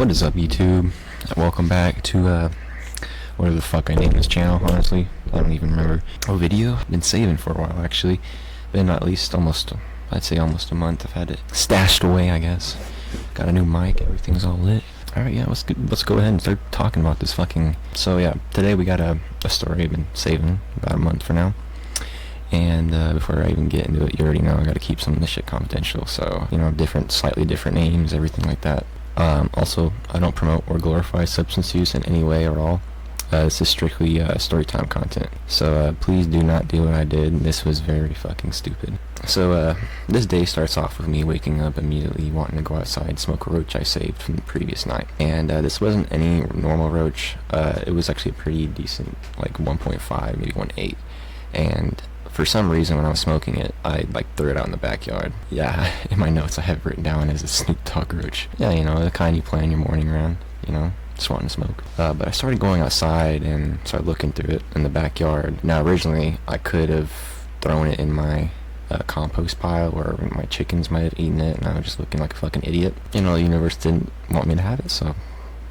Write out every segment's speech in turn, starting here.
What is up, YouTube? Welcome back to whatever the fuck I named this channel. Honestly, I don't even remember. A video I've been saving for a while, actually. Been at least I'd say almost a month. I've had it stashed away, I guess. Got a new mic, everything's all lit. Alright, yeah, let's go ahead and start talking about this fucking... So yeah, today we got a story I've been saving about a month for now. And before I even get into it, you already know I gotta keep some of this shit confidential. So, you know, slightly different names, everything like that. Also, I don't promote or glorify substance use in any way or all. This is strictly storytime content. So please do not do what I did. This was very fucking stupid. So this day starts off with me waking up immediately wanting to go outside, smoke a roach I saved from the previous night. And this wasn't any normal roach. It was actually a pretty decent, like 1.5, maybe 1.8. And for some reason, when I was smoking it, I threw it out in the backyard. Yeah, in my notes I have it written down as a Snoop Dogg roach. Yeah, you know, the kind you plan your morning around, you know, just wanting to smoke. But I started going outside and started looking through it in the backyard. Now, originally, I could have thrown it in my compost pile where my chickens might have eaten it, and I was just looking like a fucking idiot. You know, the universe didn't want me to have it, so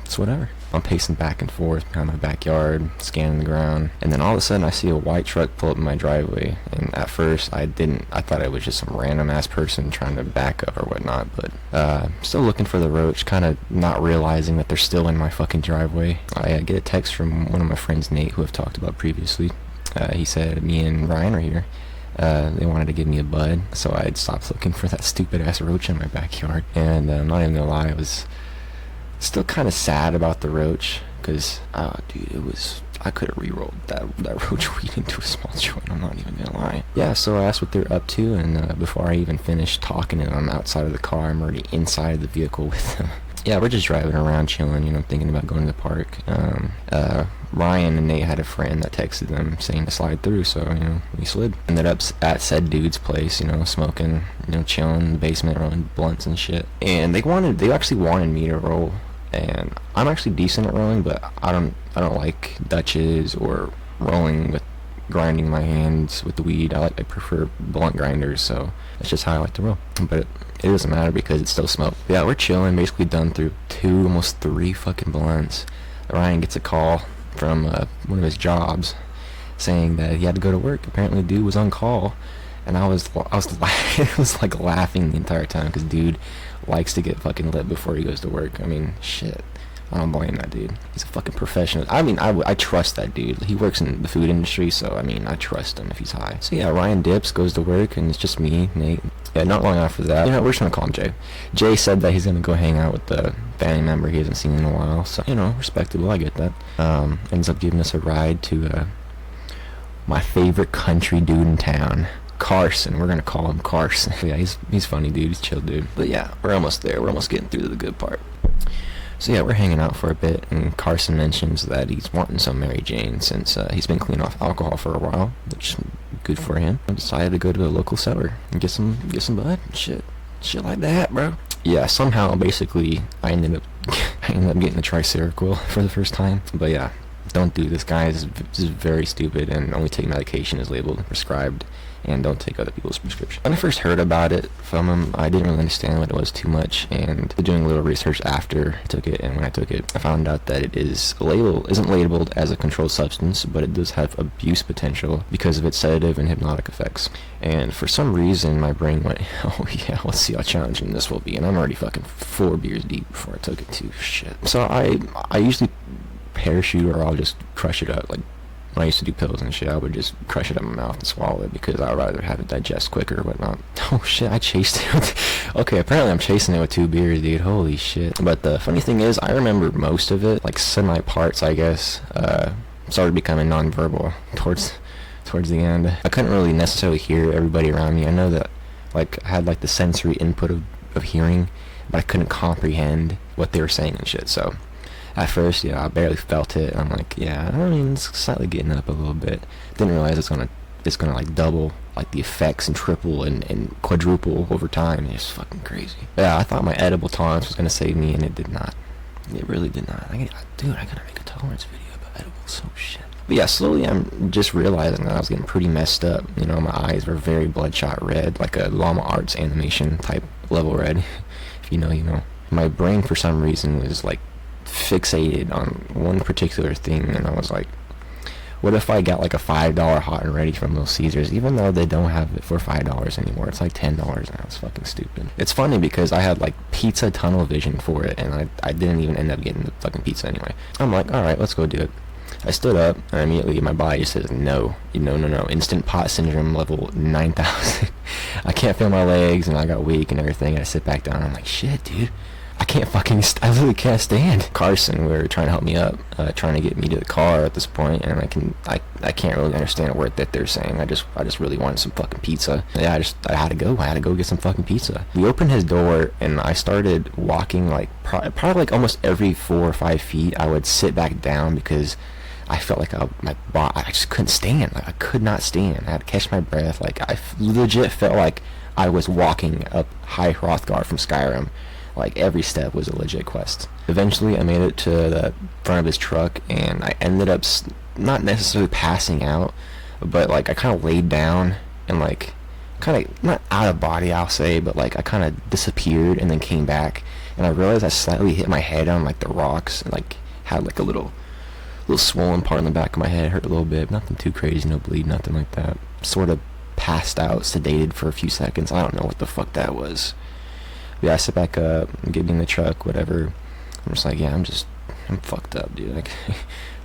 it's whatever. I'm pacing back and forth behind my backyard, scanning the ground, and then all of a sudden I see a white truck pull up in my driveway. And at first I thought it was just some random ass person trying to back up or whatnot, but still looking for the roach, kind of not realizing that they're still in my fucking driveway. I get a text from one of my friends, Nate, who I've talked about previously. He said me and Ryan are here. They wanted to give me a bud, so I'd stopped looking for that stupid ass roach in my backyard. And I'm not even gonna lie, I was still kind of sad about the roach, because dude, I could have re-rolled that roach weed into a small joint, I'm not even gonna lie. Yeah, so I asked what they're up to, and before I even finished talking and I'm outside of the car, I'm already inside the vehicle with them. Yeah, we're just driving around, chilling, you know, thinking about going to the park. Ryan and Nate had a friend that texted them saying to slide through, so, you know, we slid. Ended up at said dude's place, you know, smoking, you know, chilling in the basement, rolling blunts and shit. And they actually wanted me to roll. And I'm actually decent at rolling, but I don't like Dutches or rolling with grinding my hands with the weed. I prefer blunt grinders, so that's just how I like to roll. But it doesn't matter because it's still smoke. Yeah, we're chilling, basically done through almost 3 fucking blunts. Ryan gets a call from one of his jobs saying that he had to go to work. Apparently, dude was on call, and I was like laughing the entire time because dude likes to get fucking lit before he goes to work. I mean, shit. I don't blame that dude. He's a fucking professional. I mean, I trust that dude. He works in the food industry, so, I mean, I trust him if he's high. So, yeah, Ryan dips, goes to work, and it's just me, Nate. Yeah, not long after that, you know, we're just gonna call him Jay. Jay said that he's gonna go hang out with the family member he hasn't seen in a while, so, you know, respectable, I get that. Ends up giving us a ride to my favorite country dude in town, Carson. We're gonna call him Carson. Yeah, he's funny dude, he's chill dude. But yeah, we're almost there. We're almost getting through to the good part. So yeah, we're hanging out for a bit, and Carson mentions that he's wanting some Mary Jane since he's been clean off alcohol for a while, which is good for him. I decided to go to a local cellar and get some bud, shit like that, bro. Yeah, somehow basically I ended up getting the Seroquel for the first time. But yeah, don't do this, guys. This is very stupid, and only take medication as labeled and prescribed, and don't take other people's prescription. When I first heard about it from him, I didn't really understand what it was too much, and doing a little research after I took it, and when I took it, I found out that it isn't labeled as a controlled substance, but it does have abuse potential because of its sedative and hypnotic effects. And for some reason, my brain went, oh yeah, let's see how challenging this will be, and I'm already fucking 4 beers deep before I took it too. Shit. So I usually parachute, or I'll just crush it up. Like when I used to do pills and shit, I would just crush it up in my mouth and swallow it because I'd rather have it digest quicker or whatnot. Oh shit, I chased it with okay, apparently I'm chasing it with 2 beers, dude. Holy shit. But the funny thing is, I remember most of it, like semi-parts, I guess, started becoming non-verbal towards the end. I couldn't really necessarily hear everybody around me. I know that, like, I had like the sensory input of hearing, but I couldn't comprehend what they were saying and shit, so at first, yeah, I barely felt it. I'm like, yeah, I mean, it's slightly getting up a little bit. Didn't realize it's gonna like double, like the effects, and triple and quadruple over time. It's fucking crazy. Yeah, I thought my edible tolerance was gonna save me, and it did not. It really did not. Dude, I gotta make a tolerance video about edibles. So shit. But yeah, slowly I'm just realizing that I was getting pretty messed up. You know, my eyes were very bloodshot red, like a Llama Arts animation type level red. If you know, you know. my brain for some reason was like fixated on one particular thing, and I was like, what if I got like a $5 hot and ready from Little Caesars, even though they don't have it for $5 anymore? It's like $10 now. It's fucking stupid. It's funny because I had like pizza tunnel vision for it, and I didn't even end up getting the fucking pizza anyway. I'm like, alright, let's go do it. I stood up, and immediately my body just says, no, instant pot syndrome level 9,000. I can't feel my legs, and I got weak and everything, and I sit back down, and I'm like, shit, dude. I can't fucking, I literally can't stand. Carson, we were trying to help me up, trying to get me to the car at this point, and I can't really understand a word that they're saying. I just really wanted some fucking pizza. Yeah, I had to go get some fucking pizza. We opened his door, and I started walking like, probably like almost every 4 or 5 feet, I would sit back down because I felt like I just couldn't stand. Like, I could not stand. I had to catch my breath. Like, I legit felt like I was walking up High Hrothgar from Skyrim. Like, every step was a legit quest. Eventually, I made it to the front of his truck, and I ended up not necessarily passing out, but, like, I kind of laid down, and, like, kind of, not out of body, I'll say, but, like, I kind of disappeared, and then came back, and I realized I slightly hit my head on, like, the rocks, and, like, had, like, a little swollen part in the back of my head. It hurt a little bit. Nothing too crazy, no bleed, nothing like that. Sort of passed out, sedated for a few seconds. I don't know what the fuck that was. Yeah, I sit back up, get in the truck, whatever. I'm just like, yeah, I'm fucked up, dude. Like,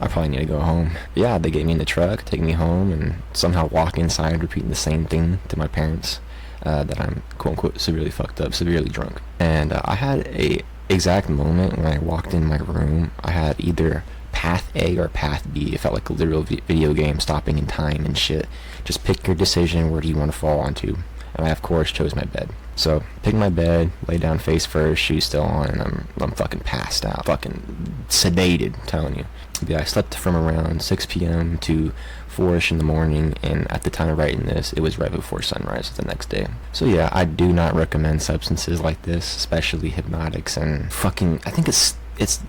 I probably need to go home. Yeah, they get me in the truck, take me home, and somehow walk inside repeating the same thing to my parents, that I'm quote-unquote severely fucked up, severely drunk. And I had a exact moment when I walked in my room. I had either path A or path B. It felt like a literal video game, stopping in time and shit. Just pick your decision, where do you want to fall onto? And I, of course, chose my bed. So, picked my bed, lay down face first, shoes still on, and I'm fucking passed out. Fucking sedated, I'm telling you. But yeah, I slept from around 6 p.m. to 4-ish in the morning, and at the time of writing this, it was right before sunrise the next day. So yeah, I do not recommend substances like this, especially hypnotics, and fucking, I think it's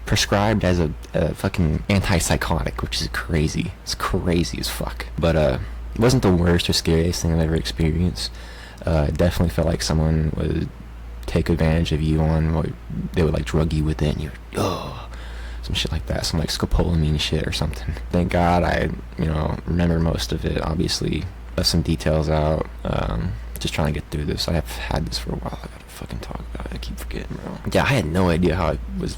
prescribed as a fucking antipsychotic, which is crazy. It's crazy as fuck. But it wasn't the worst or scariest thing I've ever experienced. It definitely felt like someone would take advantage of you or they would like drug you with it, and some shit like that, some like scopolamine shit or something. Thank God I remember most of it. Obviously left some details out. Just trying to get through this. I have had this for a while. I gotta fucking talk about it. I keep forgetting, bro. Yeah, I had no idea how I was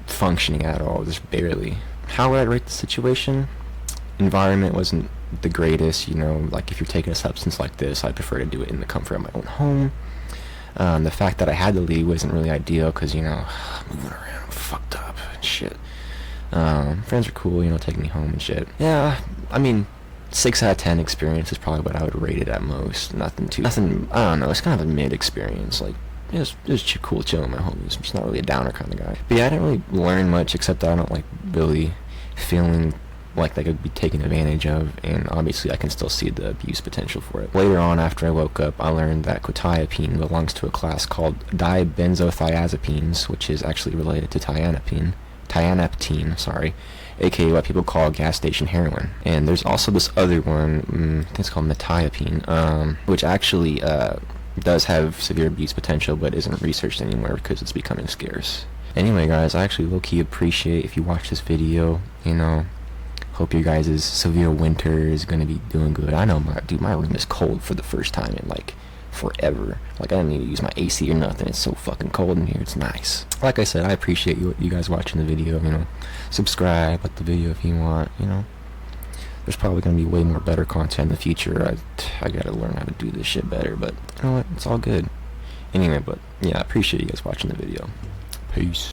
functioning at all, just barely. How would I rate the situation? Environment wasn't the greatest, like if you're taking a substance like this, I prefer to do it in the comfort of my own home. The fact that I had to leave wasn't really ideal because, moving around, fucked up and shit. Friends were cool, taking me home and shit. Yeah, I mean, 6 out of 10 experience is probably what I would rate it at most. Nothing, I don't know, it's kind of a mid experience, like, it was cool chilling with my homies. I'm just not really a downer kind of guy. But yeah, I didn't really learn much, except that I don't like really feeling like they could be taken advantage of, and obviously I can still see the abuse potential for it. Later on, after I woke up, I learned that quetiapine belongs to a class called dibenzothiazepines, which is actually related to tianeptine, aka what people call gas station heroin. And there's also this other one, I think it's called metiapine, which actually does have severe abuse potential but isn't researched anymore because it's becoming scarce. Anyway, guys, I actually low-key appreciate if you watch this video. Hope your guys' severe winter is gonna be doing good. I know my room is cold for the first time in like forever. Like, I don't need to use my AC or nothing. It's so fucking cold in here. It's nice. Like I said, I appreciate you guys watching the video. Subscribe, like the video if you want. There's probably gonna be way more better content in the future. I gotta learn how to do this shit better, but you know what? It's all good. Anyway, but yeah, I appreciate you guys watching the video. Peace.